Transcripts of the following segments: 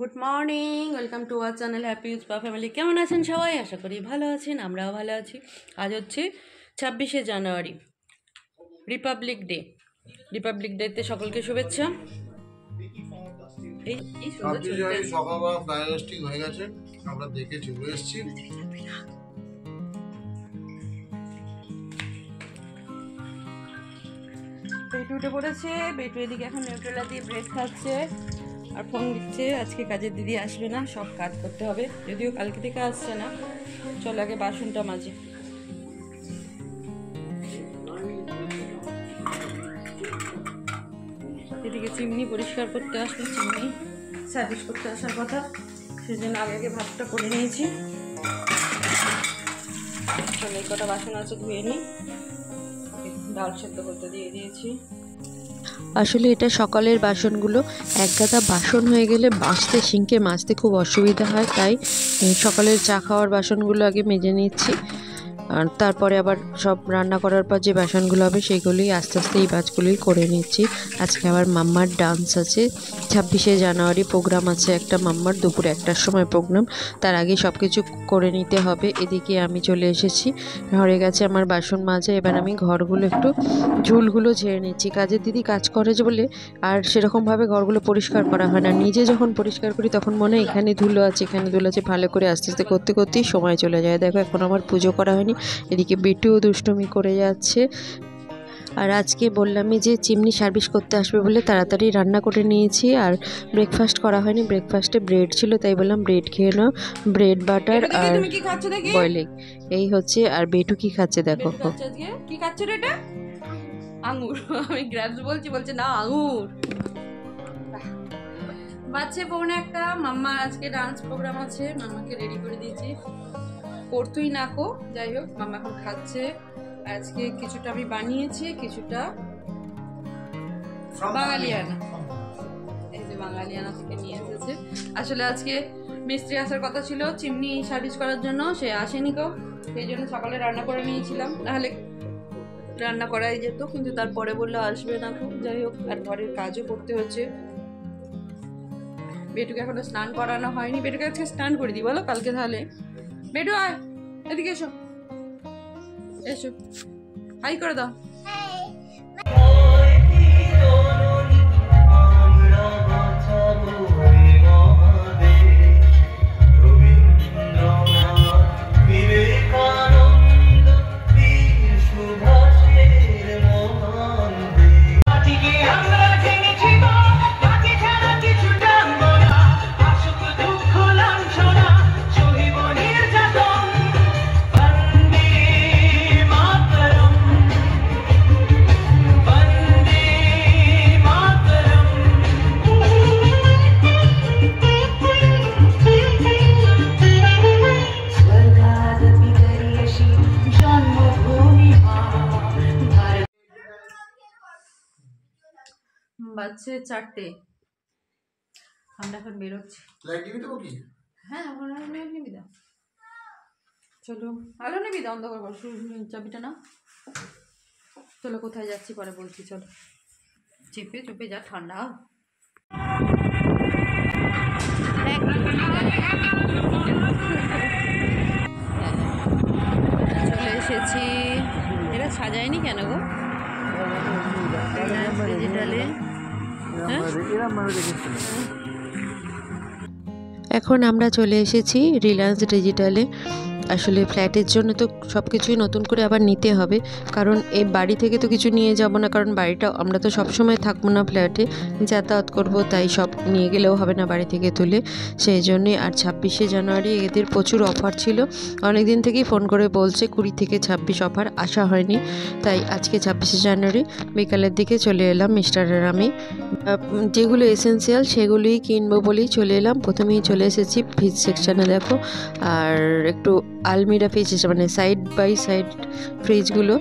Good morning, welcome to our channel happy উৎপা family. কেমন আছেন সবাই? আশা করি ভালো আছেন, আমরাও ভালো আছি। আজ হচ্ছে 26শে জানুয়ারি, রিপাবলিক ডে। রিপাবলিক ডেতে সকলকে শুভেচ্ছা। এই সকালবেলা ফ্লাই রোস্টিং হয়ে গেছে, আমরা দেখে চলে এসেছি। বেটু উঠে পড়েছে। বেটু এদিকে এখন নিউট্রেলা দিয়ে ব্রেড খাচ্ছে আর ফোন দিচ্ছে। আজকে কাজের দিদি আসবে না, সব কাজ করতে হবে, যদিও কালকে থেকে আসছে না। চল আগে বাসনটা মাঝে। এদিকে চিমনি পরিষ্কার করতে আসবে, চিমনি সার্ভিস করতে আসার কথা, সেজন্য আগে আগে ভাতটা করে নিয়েছি। চলো এই কটা বাসন আছে ধুয়ে নিই। ডাল সেদ্ধ করতে দিয়ে দিয়েছি। আসলে এটা সকালের বাসনগুলো, এক গাদা বাসন হয়ে গেলে বাঁচতে সিঙ্কে মাজতে খুব অসুবিধা হয়, তাই সকালের চা খাওয়ার বাসনগুলো আগে মেজে নিচ্ছি। আর তারপরে আবার সব রান্না করার পর যে বাসনগুলো হবে সেইগুলোই আস্তে আস্তে এই কাজগুলোই করে নিচ্ছি। আজকে আবার মাম্মার ডান্স আছে, 26শে জানুয়ারি প্রোগ্রাম আছে একটা মাম্মার, দুপুরে 1টার সময় প্রোগ্রাম। তার আগে সব কিছু করে নিতে হবে। এদিকে আমি চলে এসেছি, ঘরে গেছে আমার বাসন মাজা। এবার আমি ঘরগুলো একটু ঝুলগুলো ঝেড়ে নিচ্ছি। কাজের দিদি কাজ করে যে বলে আর সেরকমভাবে ঘরগুলো পরিষ্কার করা হয় না। নিজে যখন পরিষ্কার করি তখন মনে হয় এখানে ধুলো আছে, এখানে ধুলো আছে, ভালো করে আস্তে আস্তে করতে করতেই সময় চলে যায়। দেখো এখন আমার পুজো করা হয়নি, এদিকে বিটুও দুষ্টুমি করে যাচ্ছে। আর আজকে বললামই যে চিমনি সার্ভিস করতে আসবে বলে তাড়াতাড়ি রান্না করে নিয়েছি। আর ব্রেকফাস্ট করা হয়নি, ব্রেকফাস্টে ব্রেড ছিল, তাই বললাম ব্রেড খেয়ে নাও। ব্রেড বাটার আর বয়েল এগ এই হচ্ছে। আর বেটু কি খাচ্ছে দেখো। কি খাচ্ছে রে এটা? আঙুর। আমি গ্রেপস বলছি, বলছে না আঙুর। বাচ্চা পৌনে একটা, মাম্মা আজকে ডান্স প্রোগ্রাম আছে, মাম্মাকে রেডি করে দিয়েছি। করতুই না কো, যাই হোক মাম্মা এখন খাচ্ছে। আজকে কিছুটা আমি বানিয়েছি, কিছুটা বাঙালিয়ানা, এই যে বাঙালিয়ানা থেকে নিয়ে এসেছে। আসলে আজকে মিস্ত্রি আসার কথা ছিল চিমনি সার্ভিস করার জন্য, সে আসেনি কো, সেই জন্য সকালে রান্না করে নিয়েছিলাম, নাহলে রান্না করাই যেত, কিন্তু তারপরে বললো আসবে না খুব। যাই হোক, আর ঘরের কাজও করতে হচ্ছে। বেটুকে এখনো স্নান করানো হয়নি, বেটুকে আজকে স্নান করে দিই বলো কালকে। তাহলে বেটু আয়, এদিকে এসো, এসো, হাই করে দাও। বাজছে 4টে, আমরা এখন বেরোচ্ছি। হ্যাঁ এখন নিবি দাও, চলো আলো নিবি দাও, অন্ধকার করো, চাবিটা না। চলো কোথায় যাচ্ছি পরে বলছি, চলো। চেপে চেপে যা ঠান্ডা। চলে এসেছি। এরা সাজায়নি কেন গো ডিজিটালে? এখন আমরা চলে এসেছি রিলায়েন্স ডিজিটালে। আসলে ফ্ল্যাটের জন্য তো সব কিছুই নতুন করে আবার নিতে হবে, কারণ এই বাড়ি থেকে তো কিছু নিয়ে যাব না, কারণ বাড়িটা আমরা তো সবসময় থাকবো না, ফ্ল্যাটে যাতায়াত করব, তাই সব নিয়ে গেলেও হবে না বাড়ি থেকে তুলে, সেই জন্যই। আর 26শে জানুয়ারি এদের প্রচুর অফার ছিল, অনেক দিন থেকেই ফোন করে বলছে 20 থেকে 26 অফার, আসা হয়নি, তাই আজকে 26শে জানুয়ারি বিকালের দিকে চলে এলাম মিস্টার আর আমি। যেগুলো এসেন্সিয়াল সেগুলোই কিনবো বলেই চলে এলাম। প্রথমেই চলে এসেছি ফ্রিজ সেকশানে, দেখো, আর একটু আলমিরা ফ্রিজ, মানে সাইড বাই সাইড ফ্রিজগুলো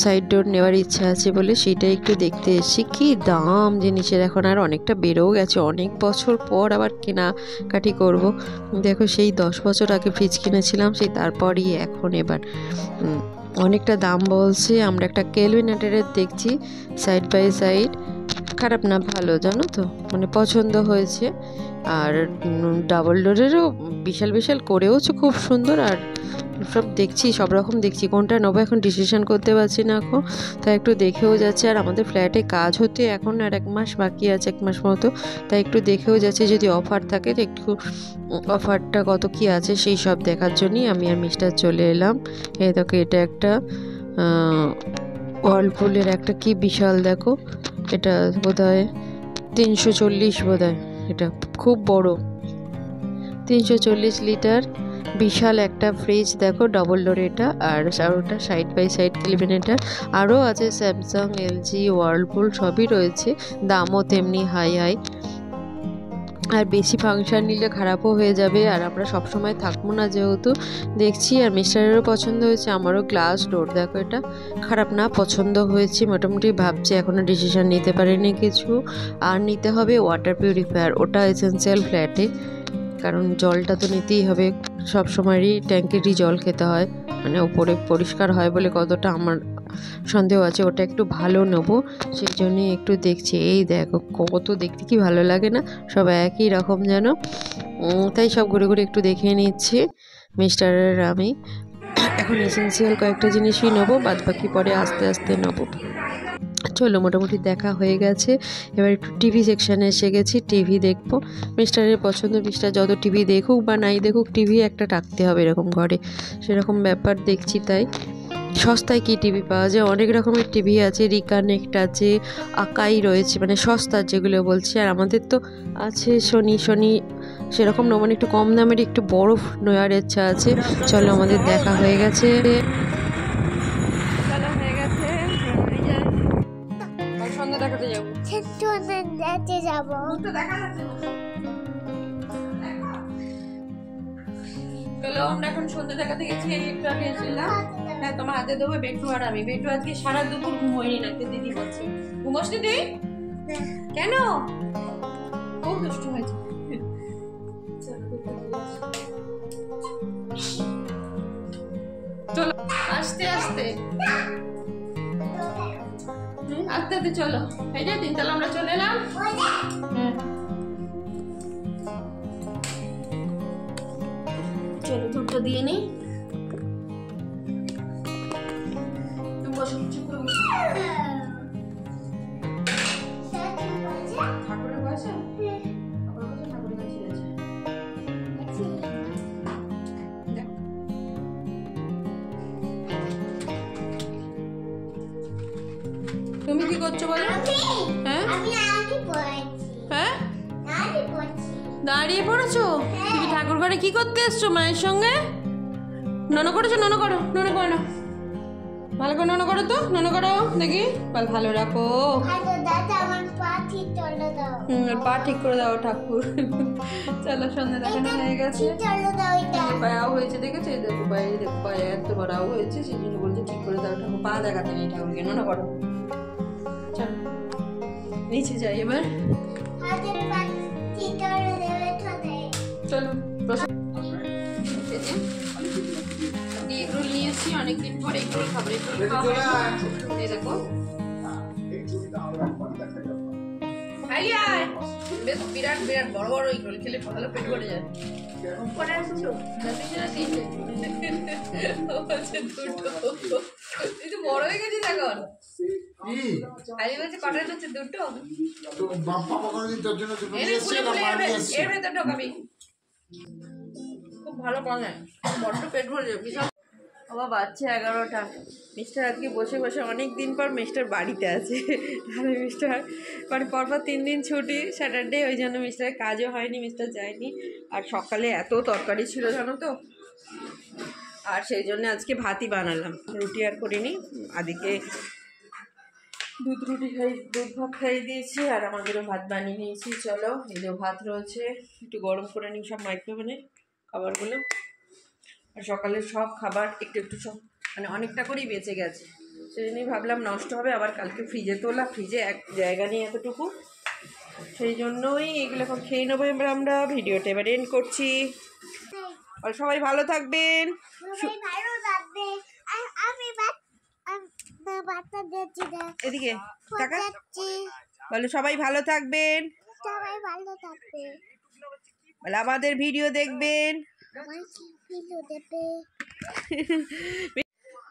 সাইড ডোর নেওয়ার ইচ্ছা আছে বলে সেইটাই একটু দেখতে এসেছি। কি দাম জিনিসের এখন, আর অনেকটা বেড়েও গেছে, অনেক বছর পর আবার কেনাকাটি করব। দেখো সেই 10 বছর আগে ফ্রিজ কিনেছিলাম, সেই তারপরই এখন এবার অনেকটা দাম বলছে। আমরা একটা কেলভিনেটরের দেখছি সাইড বাই সাইড, খারাপ না, ভালো জানো তো, মানে পছন্দ হয়েছে। আর ডাবল ডোরেরও বিশাল বিশাল করেওছে, খুব সুন্দর। আর সব দেখছি, সব রকম দেখছি, কোনটা নেবো এখন ডিসিশন করতে পারছি না এখন, তাই একটু দেখেও যাচ্ছে। আর আমাদের ফ্ল্যাটে কাজ হতে এখন আর 1 মাস বাকি আছে, 1 মাস মতো, তাই একটু দেখেও যাচ্ছে যদি অফার থাকে, তো একটু অফারটা কত কি আছে সেই সব দেখার জন্যই আমি আর মিস্টার চলে এলাম। এই দেখো, এটা একটা ওয়ার্লপুলের একটা কি বিশাল, দেখো এটা বোধহয় 340 বোধহয়, এটা খুব বড়, 340 লিটার বিশাল একটা ফ্রিজ, দেখো ডবল ডোর এটা। আর ওটা সাইড বাই সাইড ক্যাবিনেটার। আরও আছে স্যামসাং, এলজি, ওয়ার্লপুল সবই রয়েছে, দামও তেমনি হাই হাই। আর বেশি ফাংশন নিলে খারাপও হয়ে যাবে, আর আমরা সবসময় থাকবো না যেহেতু, দেখছি। আর মিস্টারেরও পছন্দ হয়েছে, আমারও গ্লাস ডোর, দেখো এটা খারাপ না, পছন্দ হয়েছে মোটামুটি। ভাবছি এখনও ডিসিশন নিতে পারিনি কিছু। আর নিতে হবে ওয়াটার পিউরিফায়ার, ওটা এসেন্সিয়াল ফ্ল্যাটে, কারণ জলটা তো নিতেই হবে, সবসময়ই ট্যাঙ্কেরই জল খেতে হয়, মানে ওপরে পরিষ্কার হয় বলে কতটা আমার সন্দেহ আছে, ওটা একটু ভালো নেবো, সেই জন্যই একটু দেখছি। এই দেখো কত দেখতে কি ভালো লাগে না, সব একই রকম যেন, তাই সব ঘুরে ঘুরে একটু দেখে নিচ্ছি মিস্টারের। আমি এখন এসেন্সিয়াল কয়েকটা জিনিসই নেবো, বাদ বাকি পরে আস্তে আস্তে নেবো। চলো, মোটামুটি দেখা হয়ে গেছে, এবার একটু টিভি সেকশানে এসে গেছি, টিভি দেখবো। মিস্টারের পছন্দ, মিস্টার যত টিভি দেখুক বা নাই দেখুক, টিভি একটা রাখতে হবে এরকম ঘরে, সেরকম ব্যাপার দেখছি। তাই সস্তায় কি টিভি পাওয়া যায়, অনেক রকমের টিভি আছে, রিকানেক্ট আছে, আকাই রয়েছে, মানে সস্তার যেগুলো বলছি। আর আমাদের তো আছে সোনি, সেরকম না, মানে একটু কম দামের একটু বড় নেওয়ার ইচ্ছা আছে। চলো, আমাদের দেখা হয়ে গেছে। সন্ধ্যা দেখাতে যাবো, যাবো। চলো আমরা এখন সন্ধ্যা দেখাতে গেছি, একটু আগে এসেছিলাম। হ্যাঁ, তোমার হাতে দেবো বেটু আর আমি। বেটু আজকে সারা দুপুর ঘুমোয়নি না, দিদি বলছে। ঘুমোসনি তুই? কেন? খুব দুষ্টু হয়েছে। চলো আস্তে আস্তে আস্তে আস্তে চলো। এই যে 3 তলা আমরা চলে এলাম। চলো দুটো দিয়ে নি, তুমি বসো, চুপ করে বসো। ঠাকুরের বয়সে ঠাকুরের কাছে আছে। তুমি কি করছো বলো? হ্যাঁ হ্যাঁ, দাঁড়িয়ে পড়েছো? তুমি ঠাকুর ঘরে কি করতে এসছো মায়ের সঙ্গে? নন করেছো? নন করো, নন করো না, ভালো করে নন করো তো, নন করো দেখি, ভালো রাখো। পা ঠিক করে দাও ঠাকুর। চলো, সন্ধ্যা দেখানো হয়ে গেছে, পায়াও হয়েছে, দেখেছো? দেখো পায়ে, দেখো পায়ে এত বড়াও হয়েছে, সেই জন্য বলছে ঠিক করে দাও ঠাকুর। পা দেখাতে নেই ঠাকুরকে, নন করো। চলো নিচে যাই এবার, চলো এগরোল নিয়ে এসছি, অনেকদিন পরে এগরোল খাবো, এগরোল খাওয়া। এই দেখো বেশ বিরাট বিরাট বড় বড় এগরোল, খেলে ভালো পেট ভরে যায়। তুই তো বড় হয়ে গেছিস এখন। আমি বলছি কটা হচ্ছে? দুটো। এর ভেতর ঢোকাবি, খুব ভালো বানায়, বড্ড পেট ভরে যাবে। বিশাল বাবা, বাচ্চা 11টা। মিস্টার আজকে বসে বসে, অনেক দিন পর মিস্টার বাড়িতে আছে। তাহলে মিস্টার মানে পরপর 3 দিন ছুটি, স্যাটারডে, ওই জন্য মিস্টারের কাজও হয়নি, মিস্টার যায়নি। আর সকালে এত তরকারি ছিল জানো তো, আর সেই জন্য আজকে ভাতই বানালাম, রুটি আর করিনি। আদিকে দুধ ভাত খাইয়ে দিয়েছি, আর আমাদেরও ভাত বানিয়ে নিয়েছি। চলো, এই যে ভাত রয়েছে, একটু গরম করে নিই সব মাইক্রোওভেনে খাবারগুলো। আর সকালের সব খাবার একটু একটু সব, মানে অনেকটা করেই বেঁচে গেছে, সেই জন্যই ভাবলাম নষ্ট হবে, আবার কালকে ফ্রিজে তোলা, ফ্রিজে এক জায়গা নেই এতটুকু, সেই জন্যই এগুলো এখন খেয়ে নেবো। এবার আমরা ভিডিওটা এবার এন্ড করছি। আর সবাই ভালো থাকবেন, এদিকে টাকা বলো সবাই ভালো থাকবেন, সবাই ভালো থাকবে। বলে আমাদের ভিডিও দেখবেন। আমার ভিডিও দেবে।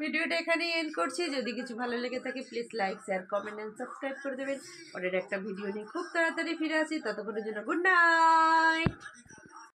ভিডিওটা এখানেই এন্ড করছি। যদি কিছু ভালো লেগে থাকে please like share comment and subscribe করে দেবেন। পরের একটা ভিডিও নিয়ে খুব তাড়াতাড়ি ফিরে আসি, ততক্ষণের জন্য গুড নাইট।